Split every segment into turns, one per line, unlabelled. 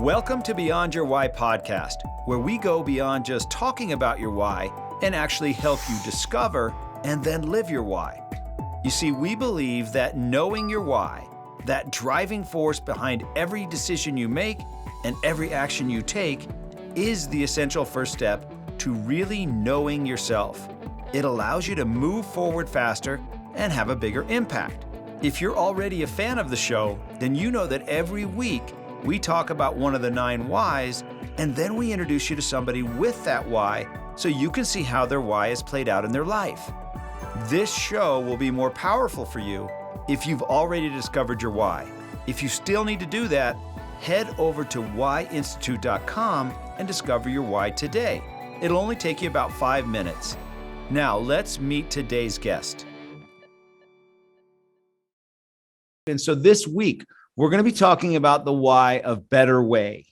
Welcome to Beyond Your Why podcast, where we go beyond just talking about your why and actually help you discover and then live your why. You see, we believe that knowing your why, that driving force behind every decision you make and every action you take, is the essential first step to really knowing yourself. It allows you to move forward faster and have a bigger impact. If you're already a fan of the show, then you know that every week we talk about one of the 9 whys, and then we introduce you to somebody with that why so you can see how their why is played out in their life. This show will be more powerful for you if you've already discovered your why. If you still need to do that, head over to whyinstitute.com and discover your why today. It'll only take you about 5 minutes. Now, let's meet today's guest. And so this week, we're going to be talking about the why of better way,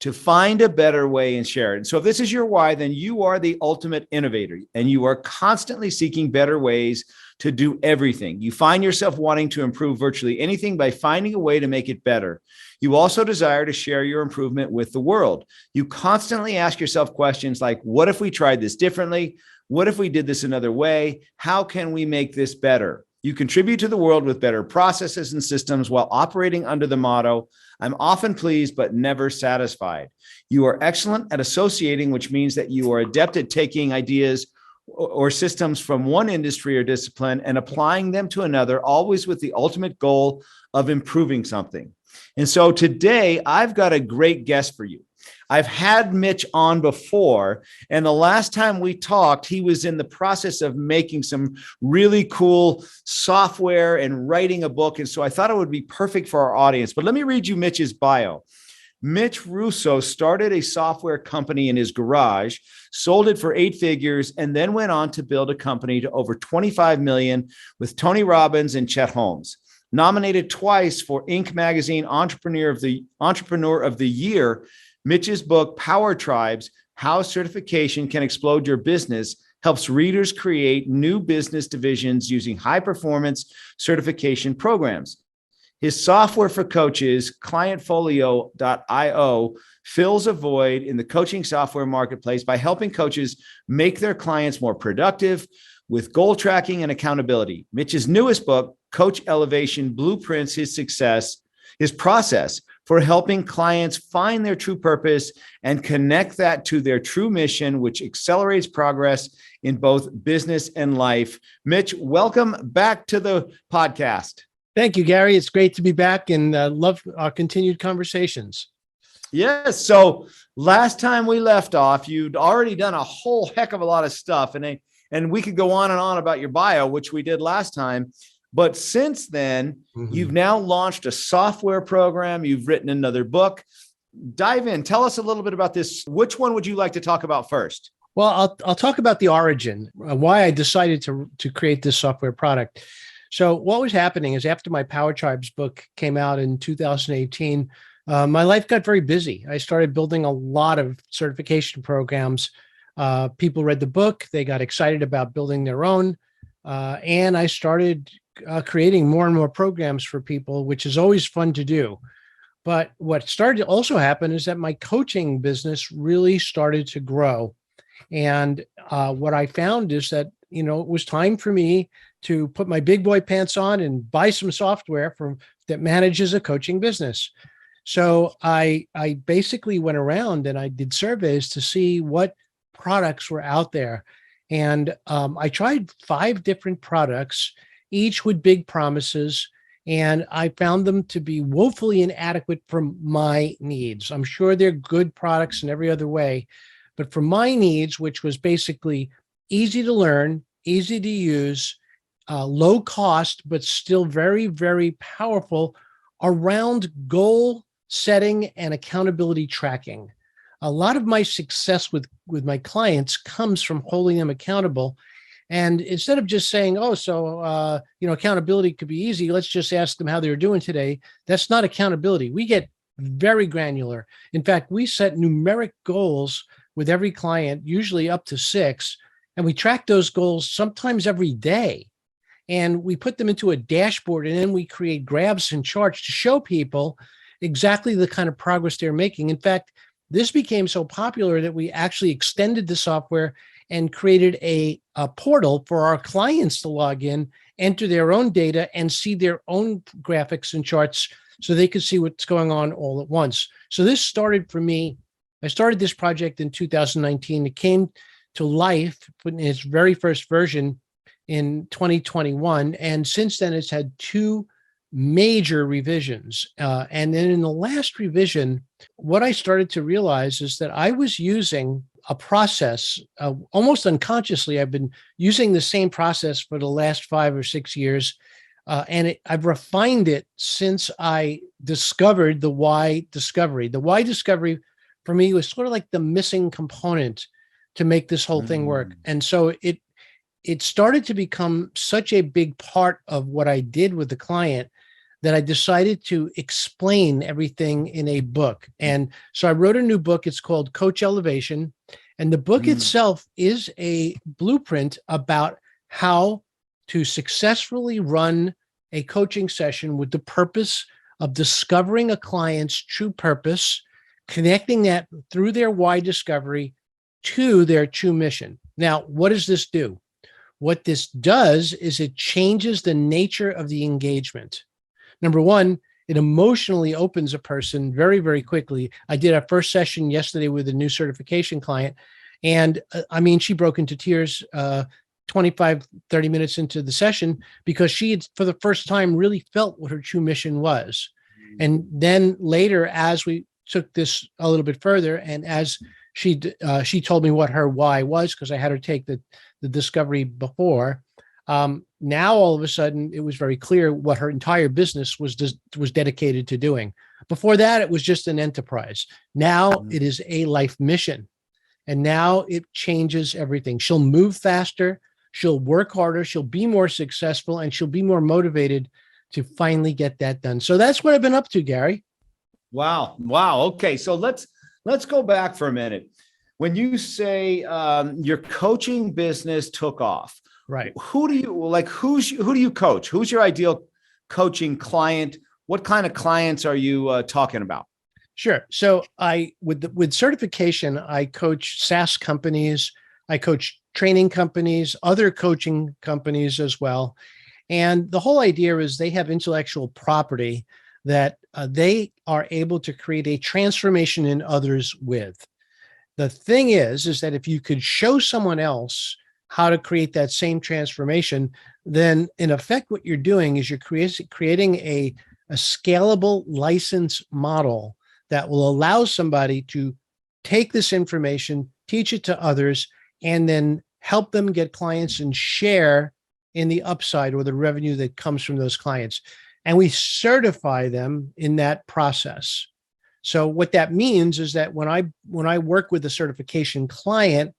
to find a better way and share it. And so if this is your why, then you are the ultimate innovator and you are constantly seeking better ways to do everything. You find yourself wanting to improve virtually anything by finding a way to make it better. You also desire to share your improvement with the world. You constantly ask yourself questions like, what if we tried this differently? What if we did this another way? How can we make this better? You contribute to the world with better processes and systems while operating under the motto, I'm often pleased but never satisfied. You are excellent at associating, which means that you are adept at taking ideas or systems from one industry or discipline and applying them to another, always with the ultimate goal of improving something. And so today, I've got a great guest for you. I've had Mitch on before, and the last time we talked, he was in the process of making some really cool software and writing a book. And so I thought it would be perfect for our audience. But let me read you Mitch's bio. Mitch Russo started a software company in his garage, sold it for 8 figures, and then went on to build a company to over 25 million with Tony Robbins and Chet Holmes. Nominated twice for Inc. magazine Entrepreneur of the Year, Mitch's book, Power Tribes, How Certification Can Explode Your Business, helps readers create new business divisions using high-performance certification programs. His software for coaches, ClientFolio.io, fills a void in the coaching software marketplace by helping coaches make their clients more productive with goal tracking and accountability. Mitch's newest book, Coach Elevation, blueprints his process for helping clients find their true purpose and connect that to their true mission, which accelerates progress in both business and life. Mitch, welcome back to the podcast.
Thank you, Gary. It's great to be back and love our continued conversations.
Yes. So last time we left off, you'd already done a whole heck of a lot of stuff, and we could go on and on about your bio, which we did last time. But since then, you've now launched a software program. You've written another book. Dive in. Tell us a little bit about this. Which one would you like to talk about first?
Well, I'll talk about the origin, why I decided to create this software product. So what was happening is after my Power Tribes book came out in 2018, my life got very busy. I started building a lot of certification programs. People read the book. They got excited about building their own. And I started creating more and more programs for people, which is always fun to do. But what started to also happen is that my coaching business really started to grow. And what I found is that, it was time for me to put my big boy pants on and buy some software that manages a coaching business. So I basically went around and I did surveys to see what products were out there. And I tried 5 different products, each with big promises, and I found them to be woefully inadequate for my needs. I'm sure they're good products in every other way, but for my needs, which was basically easy to learn, easy to use, low cost, but still very, very powerful around goal setting and accountability tracking. A lot of my success with my clients comes from holding them accountable. And instead of just saying, accountability could be easy, let's just ask them how they were doing today. That's not accountability. We get very granular. In fact, we set numeric goals with every client, usually up to 6, and we track those goals sometimes every day. And we put them into a dashboard, and then we create graphs and charts to show people exactly the kind of progress they're making. In fact, this became so popular that we actually extended the software and created a portal for our clients to log in, enter their own data, and see their own graphics and charts so they could see what's going on all at once. So this started for me. I started this project in 2019. It came to life in its very first version in 2021. And since then, it's had two major revisions. And then in the last revision, what I started to realize is that I was using a process almost unconsciously. I've been using the same process for the last 5 or 6 years. I've refined it since I discovered the why discovery. The why discovery for me was sort of like the missing component to make this whole thing work. And so it started to become such a big part of what I did with the client that I decided to explain everything in a book. And so I wrote a new book. It's called Coach Elevation. And the book itself is a blueprint about how to successfully run a coaching session with the purpose of discovering a client's true purpose, connecting that through their why discovery to their true mission. Now, what does this do? What this does is it changes the nature of the engagement. Number one, it emotionally opens a person very, very quickly. I did our first session yesterday with a new certification client. And she broke into tears 25, 30 minutes into the session because she had, for the first time, really felt what her true mission was. And then later, as we took this a little bit further, and as she told me what her why was, because I had her take the discovery before. Now, all of a sudden, it was very clear what her entire business was dedicated to doing. Before that, it was just an enterprise. Now it is a life mission. And now it changes everything. She'll move faster. She'll work harder. She'll be more successful, and she'll be more motivated to finally get that done. So that's what I've been up to, Gary.
Wow. Okay. So let's go back for a minute. When you say your coaching business took off,
right?
Who do you coach? Who's your ideal coaching client? What kind of clients are you talking about?
Sure. So with certification, I coach SaaS companies. I coach training companies, other coaching companies as well. And the whole idea is they have intellectual property that they are able to create a transformation in others with. The thing is that if you could show someone else how to create that same transformation, then in effect, what you're doing is you're creating a scalable license model that will allow somebody to take this information, teach it to others, and then help them get clients and share in the upside or the revenue that comes from those clients. And we certify them in that process. So what that means is that when I work with a certification client,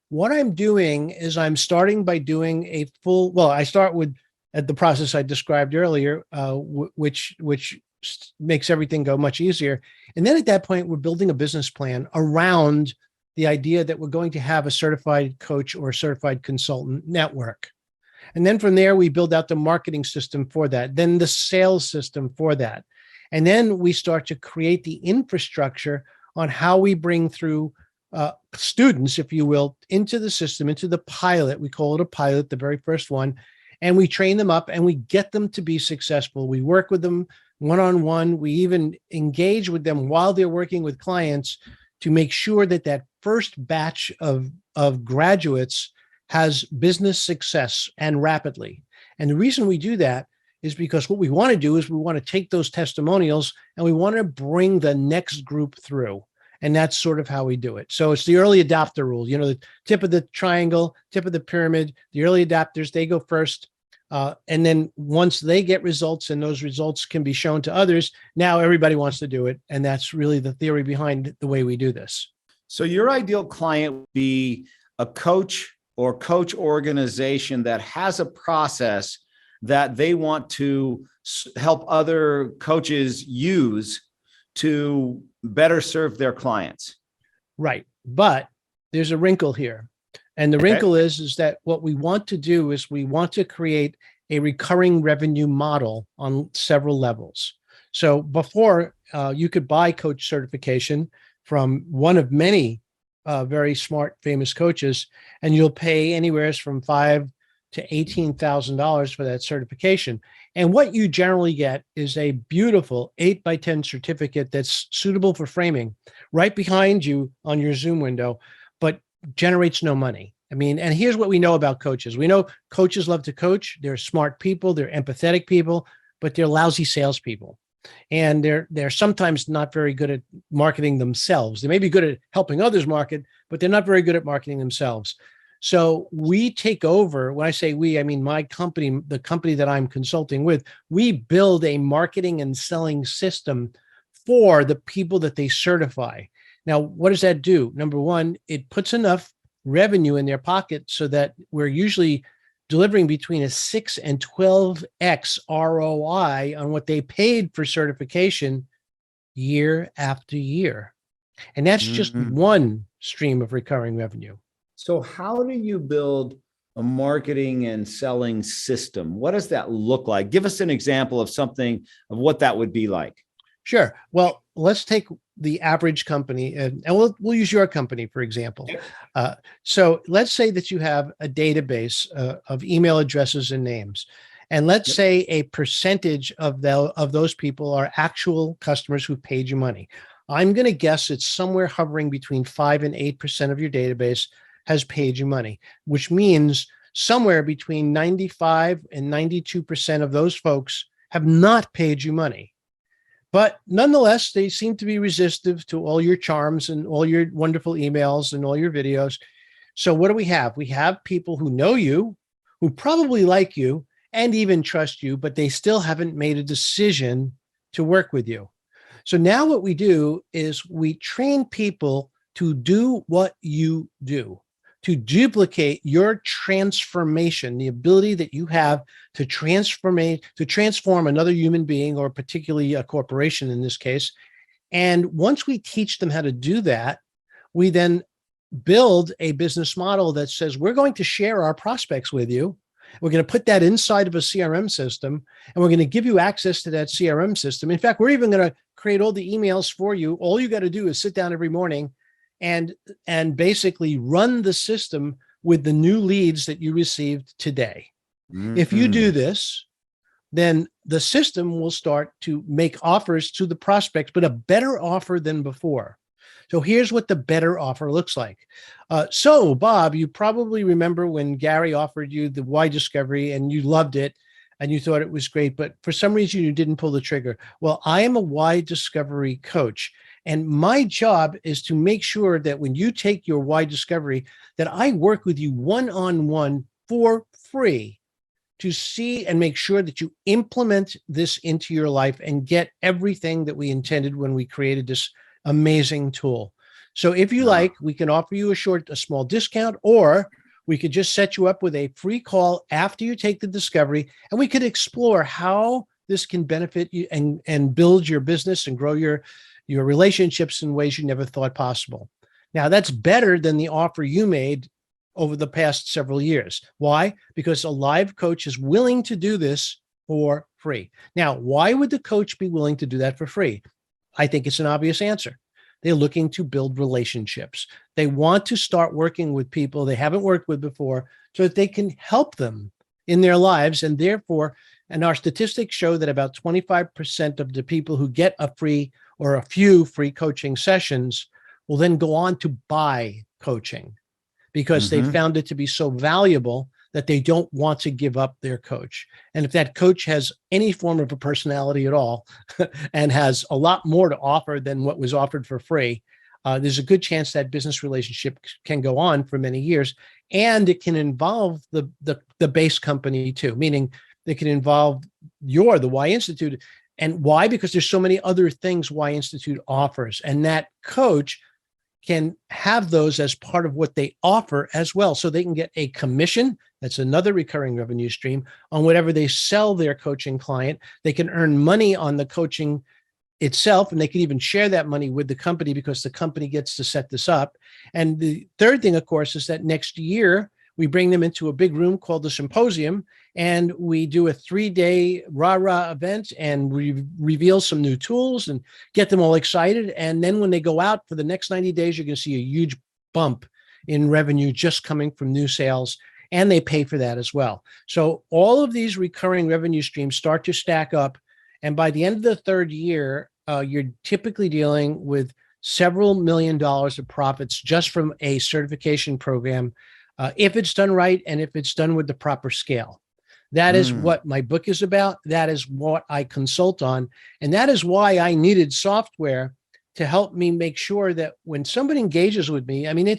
what I'm doing is I'm starting by doing I start with the process I described earlier, which makes everything go much easier. And then at that point, we're building a business plan around the idea that we're going to have a certified coach or certified consultant network. And then from there, we build out the marketing system for that, then the sales system for that. And then we start to create the infrastructure on how we bring through students, if you will, into the system, into the pilot. We call it a pilot, the very first one. And we train them up and we get them to be successful. We work with them one-on-one. We even engage with them while they're working with clients to make sure that first batch of graduates has business success and rapidly. And the reason we do that is because what we want to do is we want to take those testimonials and we want to bring the next group through. And that's sort of how we do it. So it's the early adopter rule, the tip of the triangle, tip of the pyramid, the early adopters, they go first. And then once they get results and those results can be shown to others, now everybody wants to do it. And that's really the theory behind the way we do this.
So your ideal client would be a coach or coach organization that has a process that they want to help other coaches use to better serve their clients.
Right. But there's a wrinkle here. And the wrinkle is that what we want to do is we want to create a recurring revenue model on several levels. So before, you could buy coach certification from one of many very smart, famous coaches, and you'll pay anywhere from $5,000 to $18,000 for that certification. And what you generally get is a beautiful 8x10 certificate that's suitable for framing right behind you on your Zoom window, but generates no money. I mean, and here's what we know about coaches. We know coaches love to coach. They're smart people. They're empathetic people, but they're lousy salespeople. And they're sometimes not very good at marketing themselves. They may be good at helping others market, but they're not very good at marketing themselves. So we take over. When I say we, I mean my company, the company that I'm consulting with. We build a marketing and selling system for the people that they certify. Now, what does that do? Number one, it puts enough revenue in their pocket so that we're usually delivering between a 6 and 12x ROI on what they paid for certification year after year. And that's just one stream of recurring revenue.
So how do you build a marketing and selling system? What does that look like? Give us an example of something of what that would be like.
Sure. Well, let's take the average company, and we'll use your company, for example. So let's say that you have a database of email addresses and names. And let's say a percentage of those people are actual customers who paid you money. I'm going to guess it's somewhere hovering between 5 and 8% of your database has paid you money, which means somewhere between 95 and 92% of those folks have not paid you money. But nonetheless, they seem to be resistive to all your charms and all your wonderful emails and all your videos. So what do we have? We have people who know you, who probably like you and even trust you, but they still haven't made a decision to work with you. So now what we do is we train people to do what you do, to duplicate your transformation, the ability that you have to transform another human being, or particularly a corporation in this case. And once we teach them how to do that, we then build a business model that says, we're going to share our prospects with you. We're going to put that inside of a CRM system, and we're going to give you access to that CRM system. In fact, we're even going to create all the emails for you. All you got to do is sit down every morning and basically run the system with the new leads that you received today. If you do this, then the system will start to make offers to the prospects, but a better offer than before. So here's what the better offer looks like. So Bob, you probably remember when Gary offered you the Y Discovery and you loved it and you thought it was great, but for some reason you didn't pull the trigger. Well, I am a Y Discovery coach. And my job is to make sure that when you take your Y Discovery, that I work with you one-on-one for free to see and make sure that you implement this into your life and get everything that we intended when we created this amazing tool. So if you like, we can offer you a small discount, or we could just set you up with a free call after you take the discovery, and we could explore how this can benefit you and build your business and grow your relationships in ways you never thought possible. Now, that's better than the offer you made over the past several years. Why? Because a live coach is willing to do this for free. Now, why would the coach be willing to do that for free? I think it's an obvious answer. They're looking to build relationships. They want to start working with people they haven't worked with before so that they can help them in their lives. And therefore, and our statistics show that about 25% of the people who get a free or a few free coaching sessions will then go on to buy coaching because they found it to be so valuable that they don't want to give up their coach. And if that coach has any form of a personality at all and has a lot more to offer than what was offered for free, there's a good chance that business relationship can go on for many years. And it can involve the base company too, meaning it can involve the Y Institute. And why? Because there's so many other things Y Institute offers, and that coach can have those as part of what they offer as well. So they can get a commission. That's another recurring revenue stream on whatever they sell their coaching client. They can earn money on the coaching itself, and they can even share that money with the company because the company gets to set this up. And the third thing, of course, is that next year We bring them into a big room called the symposium, and we do a 3-day rah-rah event, and we reveal some new tools and get them all excited. And then when they go out for the next 90 days, you're going to see a huge bump in revenue just coming from new sales, and they pay for that as well. So all of these recurring revenue streams start to stack up. And by the end of the third year, you're typically dealing with several $1 million of profits just from a certification program, if it's done right and if it's done with the proper scale. That is what my book is about. That is what I consult on. And that is why I needed software to help me make sure that when somebody engages with me, I mean,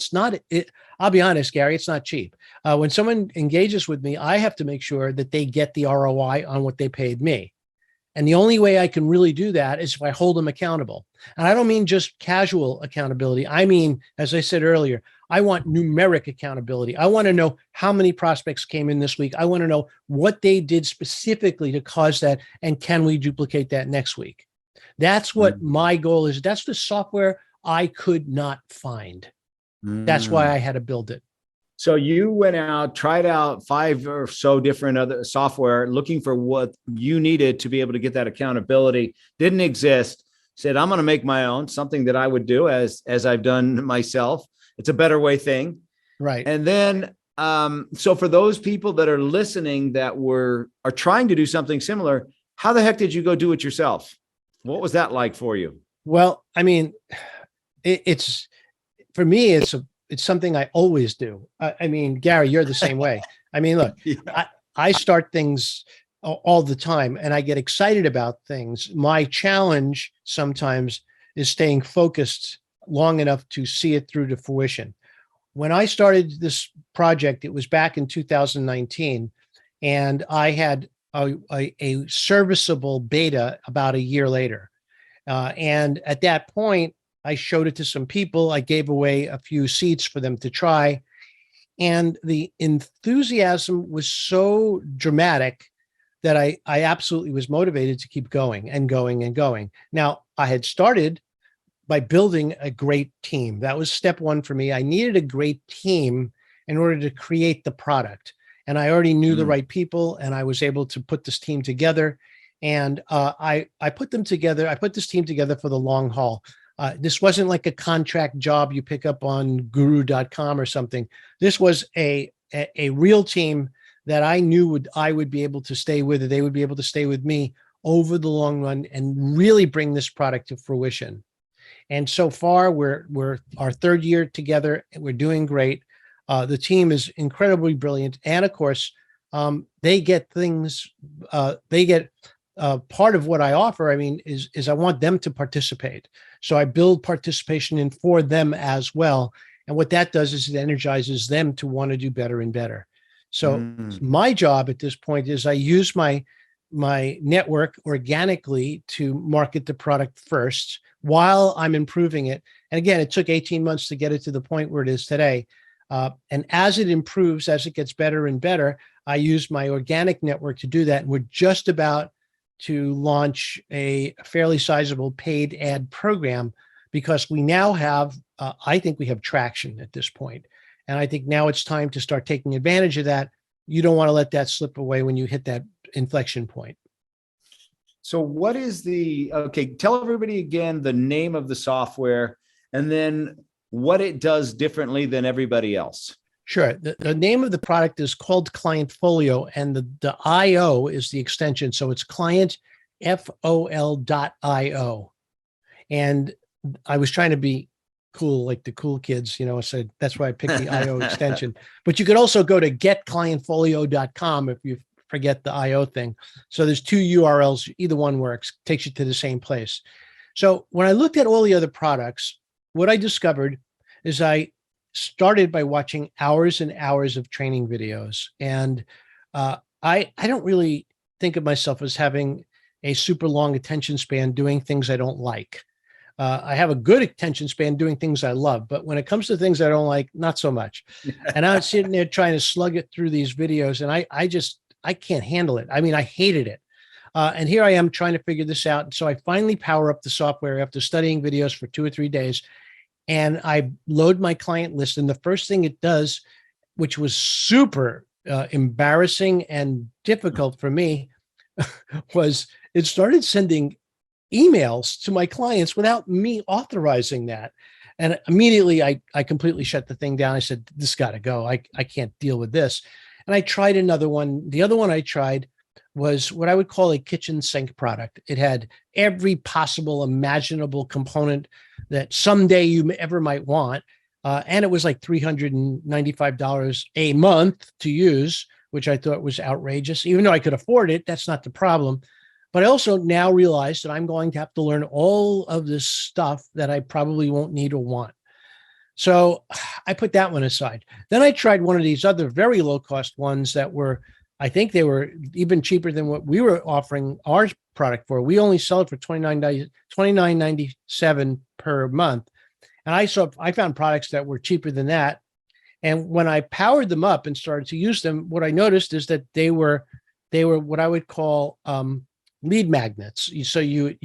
I'll be honest, Gary, it's not cheap. When someone engages with me, I have to make sure that they get the ROI on what they paid me. And the only way I can really do that is if I hold them accountable. And I don't mean just casual accountability. I mean, as I said earlier, I want numeric accountability. I want to know how many prospects came in this week. I want to know what they did specifically to cause that. And can we duplicate that next week? That's what my goal is. That's the software I could not find. That's why I had to build it.
So you went out, tried out 5 or so different other software, looking for what you needed to be able to get that accountability. Didn't exist. Said, I'm going to make my own, something that I would do as I've done myself. It's a better way thing.
Right.
And then, so for those people that are listening that are trying to do something similar, how the heck did you go do it yourself? What was that like for you?
Well, I mean, it's for me, it's something I always do. I mean, Gary, you're the same way. I mean, look, yeah. I start things all the time and I get excited about things. My challenge sometimes is staying focused long enough to see it through to fruition. When I started this project, it was back in 2019, and I had a serviceable beta about a year later. And at that point, I showed it to some people. I gave away a few seats for them to try. And the enthusiasm was so dramatic that I absolutely was motivated to keep going and going and going. Now, I had started by building a great team. That was step one for me. I needed a great team in order to create the product. And I already knew the right people, and I was able to put this team together. And I put them together. I put this team together for the long haul. This wasn't like a contract job you pick up on guru.com or something. This was a real team that I knew I would be able to stay with, or they would be able to stay with me over the long run and really bring this product to fruition. And so far, we're our third year together. We're doing great. The team is incredibly brilliant, and of course, they get things. They get part of what I offer. I mean, is I want them to participate. So I build participation in for them as well. And what that does is it energizes them to want to do better and better. So my job at this point is I use my network organically to market the product first while I'm improving it. And again, it took 18 months to get it to the point where it is today. And as it improves, as it gets better and better, I use my organic network to do that. And we're just about to launch a fairly sizable paid ad program because we now have, I think we have traction at this point. And I think now it's time to start taking advantage of that. You don't want to let that slip away when you hit that inflection point.
So what is tell everybody again the name of the software and then what it does differently than everybody else.
Sure. The name of the product is called Clientfolio, and the IO is the extension. So it's clientfol.io. And I was trying to be cool, like the cool kids, so that's why I picked the IO extension. But you could also go to getclientfolio.com if you forget the IO thing. So there's 2 URLs. Either one works, takes you to the same place. So when I looked at all the other products, what I discovered is I started by watching hours and hours of training videos. And I don't really think of myself as having a super long attention span doing things I don't like. I have a good attention span doing things I love, but when it comes to things I don't like, not so much. And I was sitting there trying to slug it through these videos, and I can't handle it. I mean, I hated it. And here I am trying to figure this out. And so I finally power up the software after studying videos for 2 or 3 days, and I load my client list. And the first thing it does, which was super embarrassing and difficult for me, was it started sending emails to my clients without me authorizing that. And immediately I completely shut the thing down. I said, this got to go. I can't deal with this. And I tried another one. The other one I tried was what I would call a kitchen sink product. It had every possible imaginable component that someday you ever might want. And it was like $395 a month to use, which I thought was outrageous. Even though I could afford it, that's not the problem. But I also now realize that I'm going to have to learn all of this stuff that I probably won't need or want. So I put that one aside. Then I tried one of these other very low cost ones that were, I think they were even cheaper than what we were offering our product for. We only sell it for $29.97 per month. And I found products that were cheaper than that. And when I powered them up and started to use them, what I noticed is that they were what I would call lead magnets. So you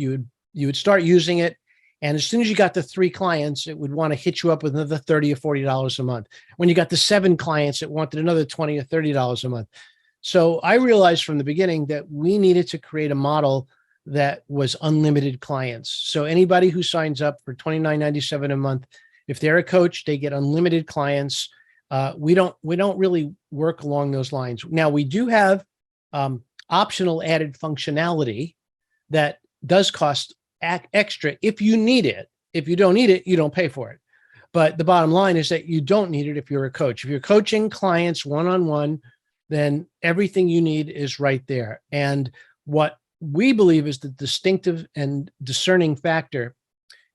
would start using it, and as soon as you got to 3 clients, it would want to hit you up with another $30 or $40 a month. When you got to 7 clients, it wanted another $20 or $30 a month. So I realized from the beginning that we needed to create a model that was unlimited clients. So anybody who signs up for $29.97 a month, if they're a coach, they get unlimited clients. We don't really work along those lines. Now we do have optional added functionality that does cost extra if you need it. If you don't need it, you don't pay for it. But the bottom line is that you don't need it if you're a coach. If you're coaching clients one-on-one, then everything you need is right there. And what we believe is the distinctive and discerning factor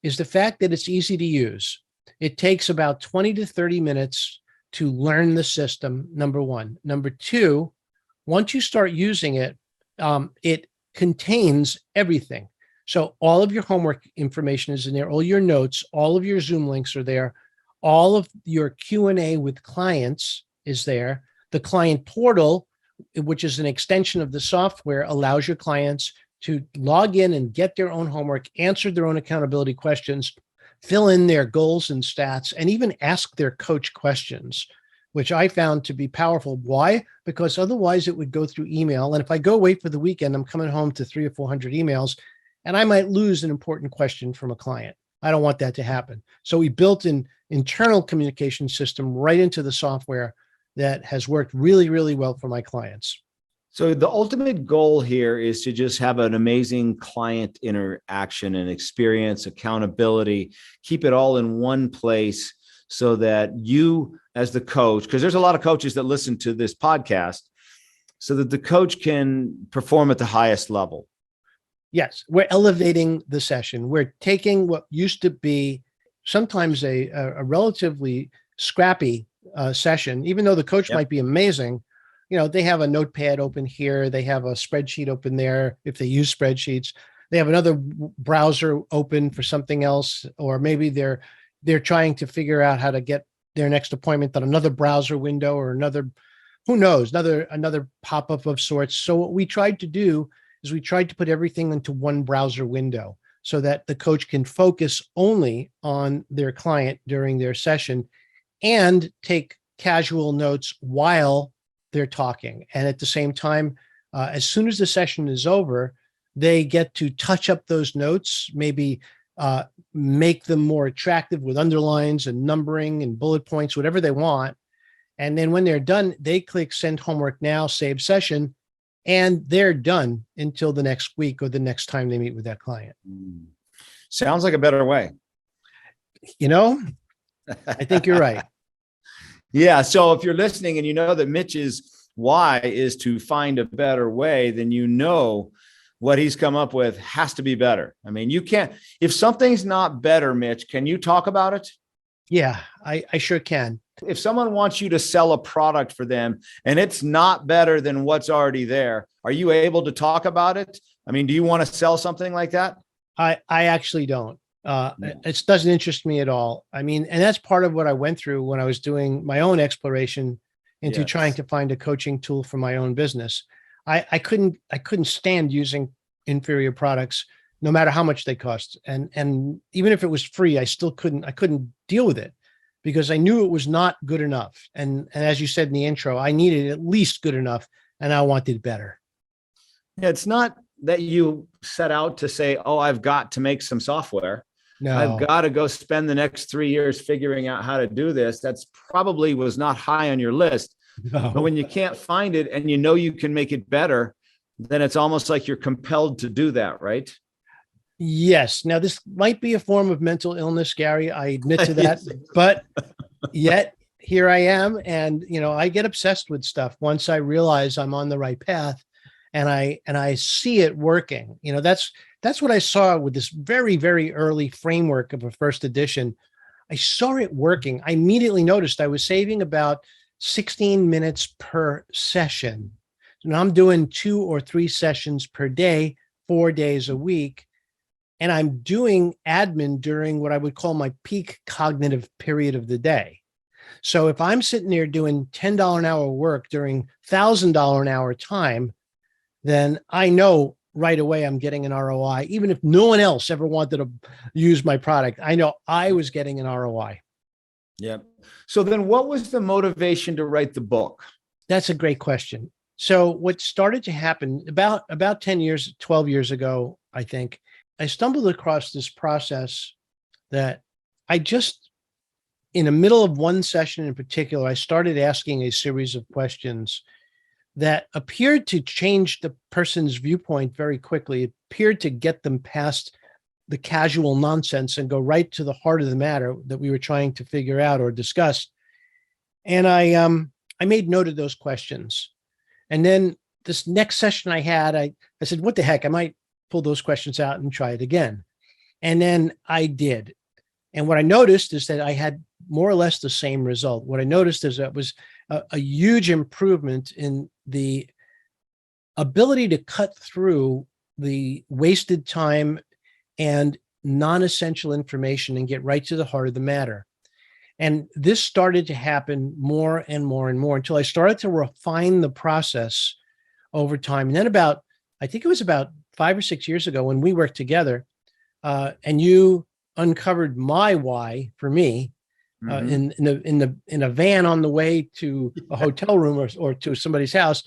is the fact that it's easy to use. It takes about 20 to 30 minutes to learn the system, number one. Number two, once you start using it, it contains everything. So all of your homework information is in there, all your notes, all of your Zoom links are there, all of your Q&A with clients is there. The client portal, which is an extension of the software, allows your clients to log in and get their own homework, answer their own accountability questions, fill in their goals and stats, and even ask their coach questions, which I found to be powerful. Why? Because otherwise it would go through email. And if I go wait for the weekend, I'm coming home to 300 or 400 emails, and I might lose an important question from a client. I don't want that to happen. So we built an internal communication system right into the software that has worked really, really well for my clients.
So the ultimate goal here is to just have an amazing client interaction and experience, accountability, keep it all in one place so that you as the coach, because there's a lot of coaches that listen to this podcast, so that the coach can perform at the highest level.
Yes, we're elevating the session. We're taking what used to be sometimes a relatively scrappy session, even though the coach might be amazing. You know, they have a notepad open here. They have a spreadsheet open there. If they use spreadsheets, they have another browser open for something else, or maybe they're trying to figure out how to get their next appointment on another browser window or another, who knows, another pop-up of sorts. So what we tried to do is we tried to put everything into one browser window so that the coach can focus only on their client during their session and take casual notes while they're talking. And at the same time, as soon as the session is over, they get to touch up those notes, maybe make them more attractive with underlines and numbering and bullet points, whatever they want. And then when they're done, they click send homework now, save session, and they're done until the next week or the next time they meet with that client.
Sounds like a better way.
You know, I think you're right.
Yeah. So if you're listening and you know that Mitch's why is to find a better way, then you know what he's come up with has to be better. I mean, you can't, if something's not better, Mitch, can you talk about it?
Yeah, I sure can.
If someone wants you to sell a product for them and it's not better than what's already there, are you able to talk about it? I mean, do you want to sell something like that?
I actually don't. It doesn't interest me at all. I mean, and that's part of what I went through when I was doing my own exploration into trying to find a coaching tool for my own business. I couldn't stand using inferior products, no matter how much they cost. And even if it was free, I couldn't deal with it. because I knew it was not good enough. And as you said in the intro, I needed at least good enough, and I wanted better.
Yeah, it's not that you set out to say, oh, I've got to make some software. I've
No,
got to go spend the next 3 years figuring out how to do this. That's probably was not high on your list. But
no.
when you can't find it and you know you can make it better, then it's almost like you're compelled to do that, right?
Yes. Now, this might be a form of mental illness, Gary. I admit to that, but yet here I am. And, I get obsessed with stuff once I realize I'm on the right path and I see it working. That's what I saw with this very, very early framework of a first edition. I saw it working. I immediately noticed I was saving about 16 minutes per session. So now I'm doing 2 or 3 sessions per day, 4 days a week. And I'm doing admin during what I would call my peak cognitive period of the day. So if I'm sitting there doing $10 an hour work during $1,000 an hour time, then I know right away I'm getting an ROI. Even if no one else ever wanted to use my product, I know I was getting an ROI.
Yeah. So then what was the motivation to write the book?
That's a great question. So what started to happen about 10 years, 12 years ago, I think, I stumbled across this process that in the middle of one session in particular, I started asking a series of questions that appeared to change the person's viewpoint very quickly. It appeared to get them past the casual nonsense and go right to the heart of the matter that we were trying to figure out or discuss. And I made note of those questions. And then this next session I had, I said, what the heck, I might pull those questions out and try it again. And then I did. And what I noticed is that I had more or less the same result. What I noticed is that it was a huge improvement in the ability to cut through the wasted time and non-essential information and get right to the heart of the matter. And this started to happen more and more and more until I started to refine the process over time. And then I think it was about 5 or 6 years ago when we worked together, and you uncovered my why for me in a van on the way to a hotel room or to somebody's house.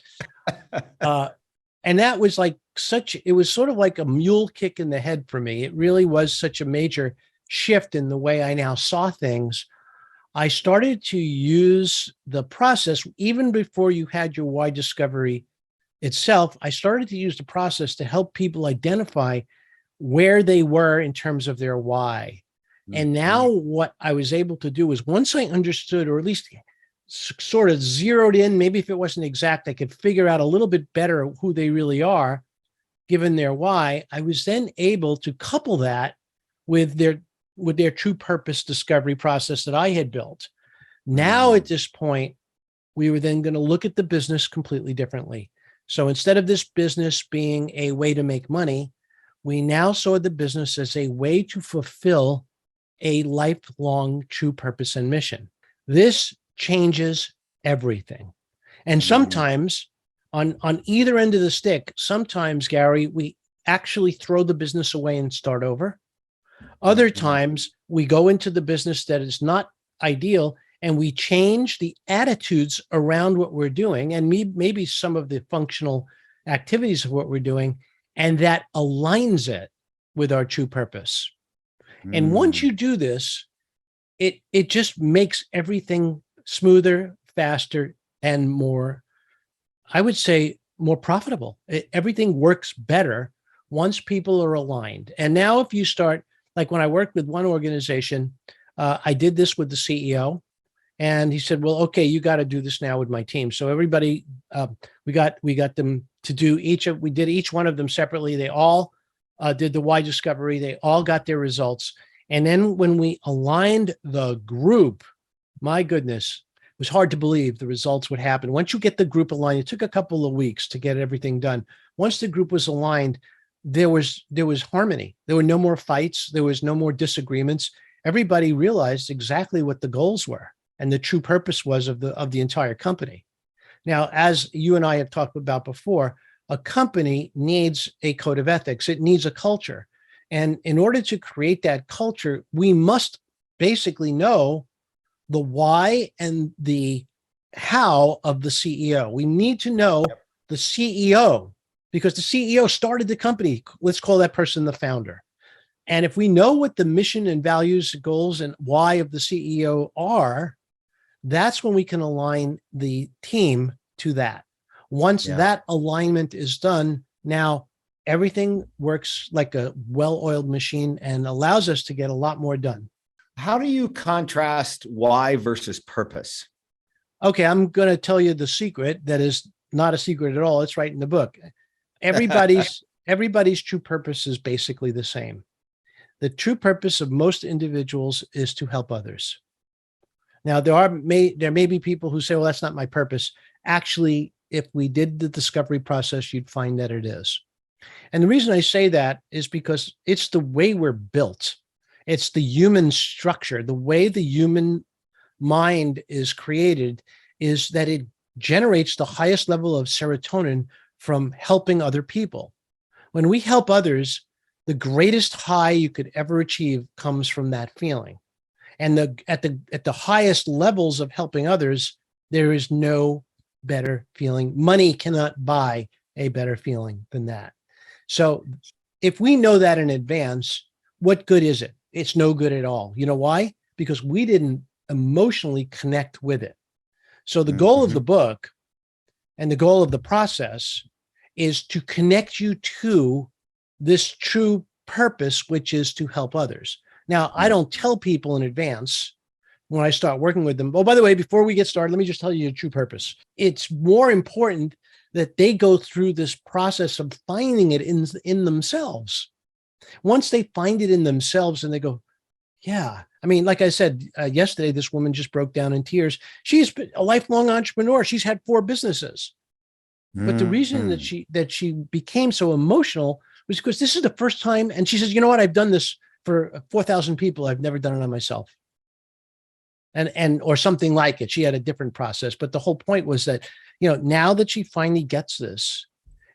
And that was it was sort of like a mule kick in the head for me. It really was such a major shift in the way I now saw things. I started to use the process even before you had your why discovery itself. I started to use the process to help people identify where they were in terms of their why. And now what I was able to do is once I understood, or at least sort of zeroed in, maybe if it wasn't exact, I could figure out a little bit better who they really are, given their why. I was then able to couple that with their true purpose discovery process that I had built. Now at this point, we were then going to look at the business completely differently. So instead of this business being a way to make money, we now saw the business as a way to fulfill a lifelong true purpose and mission. This changes everything. And sometimes on either end of the stick, sometimes, Gary, we actually throw the business away and start over. Other times we go into the business that is not ideal and we change the attitudes around what we're doing and maybe some of the functional activities of what we're doing, and that aligns it with our true purpose. And once you do this, it just makes everything smoother, faster, and more, I would say, more profitable. Everything works better once people are aligned. And now if you start, like when I worked with one organization, I did this with the CEO, and he said, well, okay, you got to do this now with my team. So everybody, we got them to do we did each one of them separately. They all did the why discovery. They all got their results. And then when we aligned the group, my goodness, it was hard to believe the results would happen. Once you get the group aligned, it took a couple of weeks to get everything done. Once the group was aligned, there was harmony. There were no more fights. There was no more disagreements. Everybody realized exactly what the goals were and the true purpose was of the entire company. Now, as you and I have talked about before, a company needs a code of ethics. It needs a culture. And in order to create that culture, we must basically know the why and the how of the CEO. We need to know the CEO, because the CEO started the company. Let's call that person the founder. And if we know what the mission and values, goals, and why of the CEO are, that's when we can align the team to that. Once that alignment is done, now everything works like a well-oiled machine and allows us to get a lot more done.
How do you contrast why versus purpose?
Okay, I'm going to tell you the secret that is not a secret at all. It's right in the book. Everybody's true purpose is basically the same. The true purpose of most individuals is to help others. Now, there may be people who say, well, that's not my purpose. Actually, if we did the discovery process, you'd find that it is. And the reason I say that is because it's the way we're built. It's the human structure. The way the human mind is created is that it generates the highest level of serotonin from helping other people. When we help others, the greatest high you could ever achieve comes from that feeling. And at the highest levels of helping others, there is no better feeling. Money cannot buy a better feeling than that. So if we know that in advance, what good is it? It's no good at all. You know why? Because we didn't emotionally connect with it. So the goal of the book and the goal of the process is to connect you to this true purpose, which is to help others. Now, I don't tell people in advance when I start working with them, oh, by the way, before we get started, let me just tell you your true purpose. It's more important that they go through this process of finding it in themselves. Once they find it in themselves and they go, yeah, I mean, like I said, yesterday, this woman just broke down in tears. She's been a lifelong entrepreneur. She's had 4 businesses. But the reason that she became so emotional was because this is the first time. And she says, you know what? I've done this for 4,000 people. I've never done it on myself. And or something like it. She had a different process. But the whole point was that, you know, now that she finally gets this,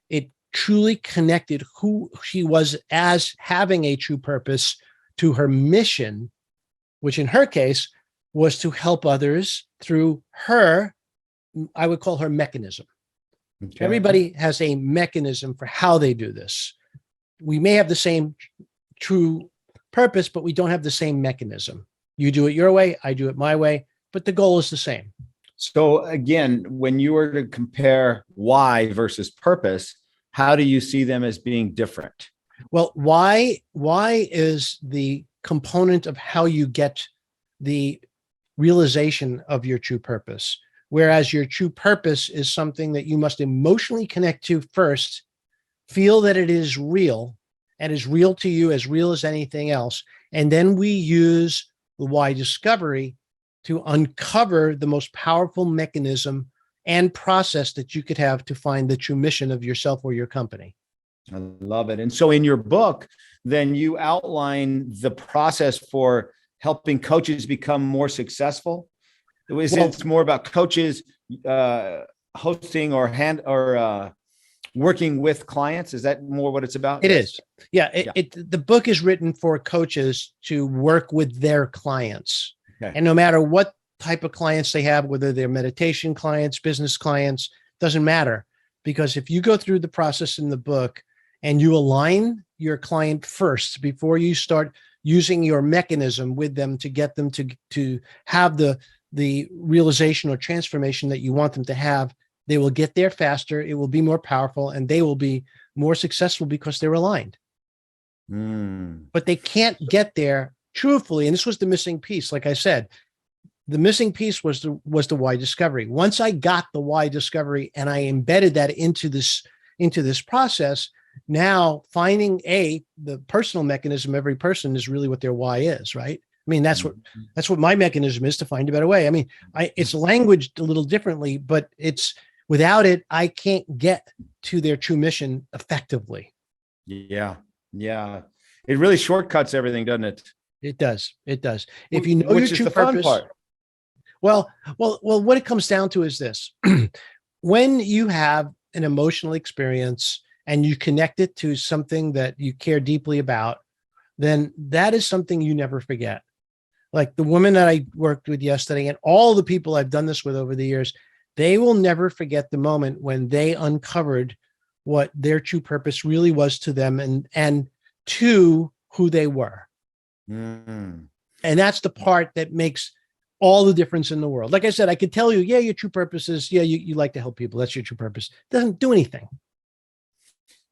it truly connected who she was as having a true purpose to her mission, which in her case was to help others through her, I would call her mechanism. Okay. Everybody has a mechanism for how they do this. We may have the same true purpose, but we don't have the same mechanism. You do it your way, I do it my way, but the goal is the same.
So again, when you were to compare why versus purpose, how do you see them as being different?
Well, why is the component of how you get the realization of your true purpose, whereas your true purpose is something that you must emotionally connect to first, feel that it is real and is real to you, as real as anything else. And then we use the why discovery to uncover the most powerful mechanism and process that you could have to find the true mission of yourself or your company.
I love it. And so in your book, then you outline the process for helping coaches become more successful. It's more about coaches hosting or working with clients. Is that more what it's about?
It is. Yeah. The book is written for coaches to work with their clients. Okay. And no matter what type of clients they have, whether they're meditation clients, business clients, doesn't matter. Because if you go through the process in the book and you align your client first before you start using your mechanism with them to get them to have the realization or transformation that you want them to have, they will get there faster. It will be more powerful and they will be more successful because they're aligned. But they can't get there truthfully. And this was the missing piece. Like I said, the missing piece was the why discovery. Once I got the why discovery and I embedded that into this process, now finding the personal mechanism, every person is really what their why is, right? I mean, that's what my mechanism is, to find a better way. I mean, it's languaged a little differently, but without it, I can't get to their true mission effectively.
Yeah. Yeah. It really shortcuts everything, doesn't it?
It does. It does. If you know your true purpose.
Fun part.
Well, what it comes down to is this. When you have an emotional experience and you connect it to something that you care deeply about, then that is something you never forget. Like the woman that I worked with yesterday and all the people I've done this with over the years, they will never forget the moment when they uncovered what their true purpose really was to them and to who they were.
Mm.
And that's the part that makes all the difference in the world. Like I said, I could tell you, yeah, your true purpose is, yeah, you like to help people. That's your true purpose. It doesn't do anything.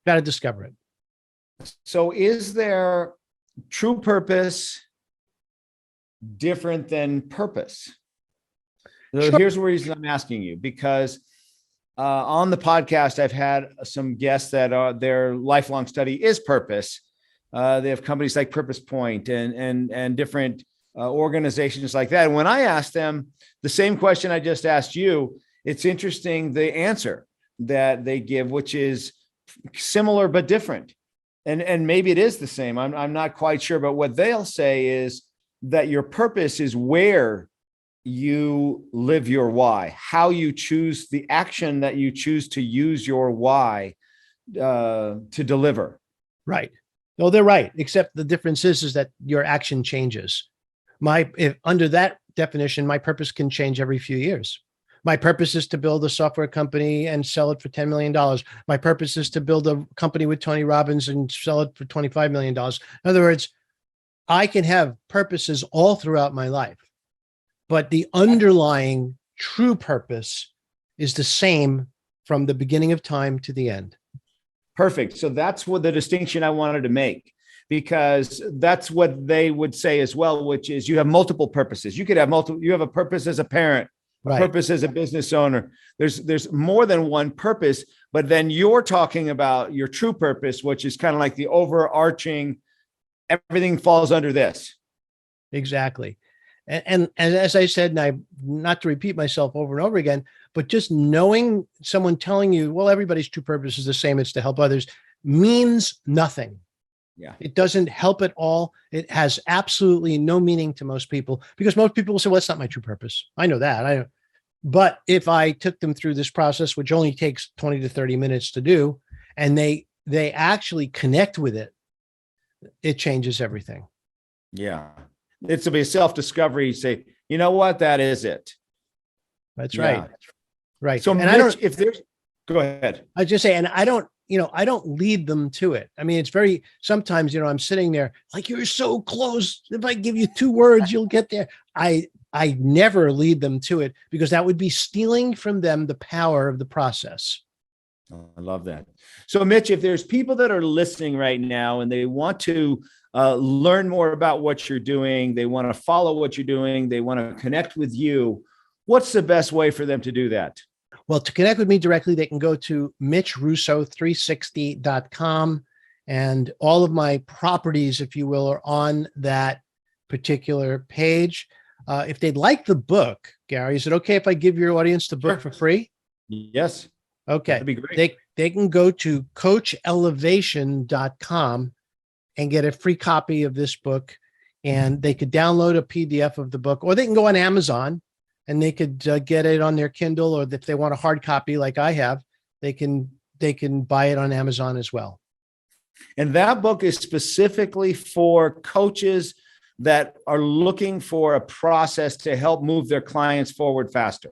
Got to discover it.
So is there true purpose different than purpose? So
Sure.
here's the reason I'm asking you, because on the podcast, I've had some guests that their lifelong study is purpose. They have companies like Purpose Point and different organizations like that. And when I asked them the same question I just asked you, it's interesting the answer that they give, which is similar but different. And maybe it is the same. I'm not quite sure, but what they'll say is that your purpose is where you live your why, how you choose the action that you choose to use your why to deliver.
Right. No, they're right. Except the difference is that your action changes. If under that definition, my purpose can change every few years. My purpose is to build a software company and sell it for $10 million. My purpose is to build a company with Tony Robbins and sell it for $25 million. In other words, I can have purposes all throughout my life, but the underlying true purpose is the same from the beginning of time to the end.
Perfect. So that's what the distinction I wanted to make, because that's what they would say as well, which is you have multiple purposes. You could have multiple, you have a purpose as a parent, a purpose as a business owner. There's more than one purpose, but then you're talking about your true purpose, which is kind of like the overarching, everything falls under this.
Exactly. And as I said, and I, not to repeat myself over and over again, but just knowing someone telling you, well, everybody's true purpose is the same, it's to help others, means nothing.
Yeah.
It doesn't help at all. It has absolutely no meaning to most people, because most people will say, well, that's not my true purpose. I know that. But if I took them through this process, which only takes 20 to 30 minutes to do, and they actually connect with it, it changes everything.
Yeah. It's to be a self-discovery. You say, you know what? That is it.
That's right. Right.
So
and
Mitch,
I don't,
if there's, go ahead.
I just say, and I don't lead them to it. I mean, it's very, sometimes, I'm sitting there like, you're so close. If I give you 2 words, you'll get there. I never lead them to it, because that would be stealing from them the power of the process.
Oh, I love that. So Mitch, if there's people that are listening right now and they want to learn more about what you're doing, they want to follow what you're doing, they want to connect with you, what's the best way for them to do that?
Well, to connect with me directly, they can go to mitchrusso360.com, and all of my properties, if you will, are on that particular page. If they'd like the book, Gary, is it okay if I give your audience the book for free?
Yes.
Okay.
That'd be great.
They can go to coachelevation.com and get a free copy of this book, and they could download a PDF of the book, or they can go on Amazon and they could get it on their Kindle, or if they want a hard copy like I have, they can buy it on Amazon as well.
And that book is specifically for coaches that are looking for a process to help move their clients forward faster.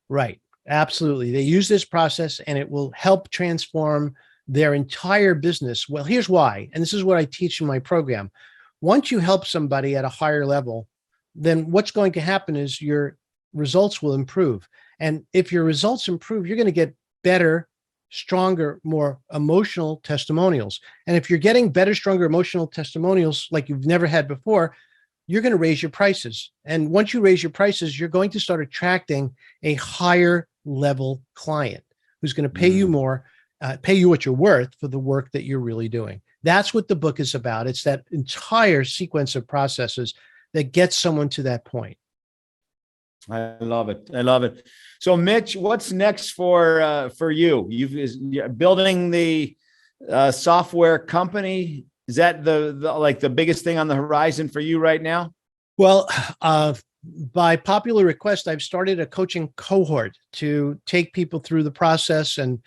Right. Absolutely. They use this process and it will help transform their entire business. Well, here's why. And this is what I teach in my program. Once you help somebody at a higher level, then what's going to happen is your results will improve. And if your results improve, you're going to get better, stronger, more emotional testimonials. And if you're getting better, stronger emotional testimonials like you've never had before, you're going to raise your prices. And once you raise your prices, you're going to start attracting a higher level client who's going to pay you more, pay you what you're worth for the work that you're really doing. That's what the book is about. It's that entire sequence of processes that gets someone to that point.
I love it. I love it. So Mitch, what's next for you? You're building the software company. Is that the biggest thing on the horizon for you right now?
Well, by popular request, I've started a coaching cohort to take people through the process and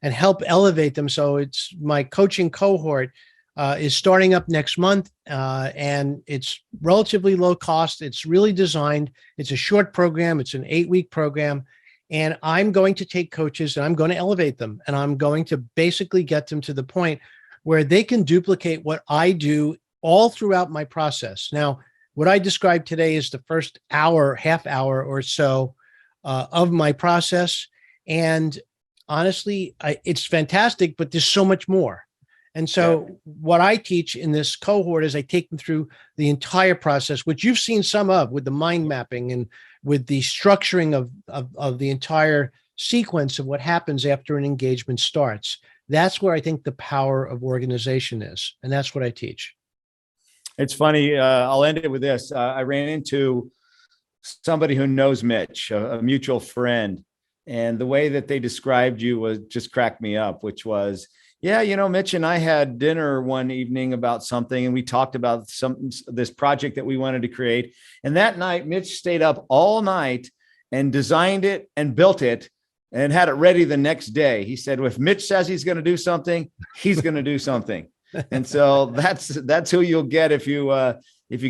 help elevate them. So it's my coaching cohort. is starting up next month, and it's relatively low cost. It's really designed. It's a short program. It's an 8-week program. And I'm going to take coaches and I'm going to elevate them. And I'm going to basically get them to the point where they can duplicate what I do all throughout my process. Now, what I described today is the first hour, half hour or so of my process. And honestly, it's fantastic, but there's so much more. And so what I teach in this cohort is I take them through the entire process, which you've seen some of with the mind mapping and with the structuring of the entire sequence of what happens after an engagement starts. That's where I think the power of organization is. And that's what I teach.
It's funny. I'll end it with this. I ran into somebody who knows Mitch, a mutual friend. And the way that they described you was just cracked me up, which was, yeah, Mitch and I had dinner one evening about something, and we talked about this project that we wanted to create. And that night, Mitch stayed up all night and designed it and built it and had it ready the next day. He said, if Mitch says he's going to do something, he's going to do something. And so that's who you'll get if you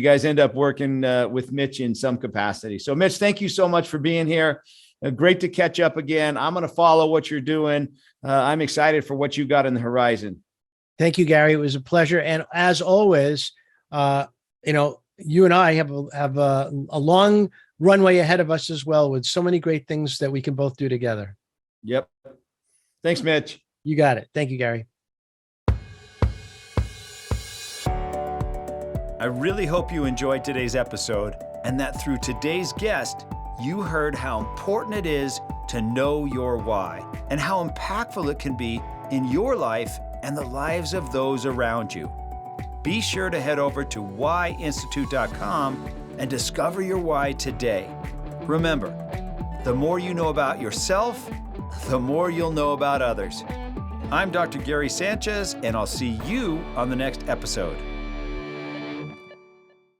guys end up working with Mitch in some capacity. So Mitch, thank you so much for being here. Great to catch up again. I'm going to follow what you're doing. I'm excited for what you got in the horizon.
Thank you, Gary. It was a pleasure. And as always, you and I have a long runway ahead of us as well, with so many great things that we can both do together.
Yep. Thanks, Mitch.
You got it. Thank you, Gary.
I really hope you enjoyed today's episode, and that through today's guest, you heard how important it is to know your why and how impactful it can be in your life and the lives of those around you. Be sure to head over to whyinstitute.com and discover your why today. Remember, the more you know about yourself, the more you'll know about others. I'm Dr. Gary Sanchez, and I'll see you on the next episode.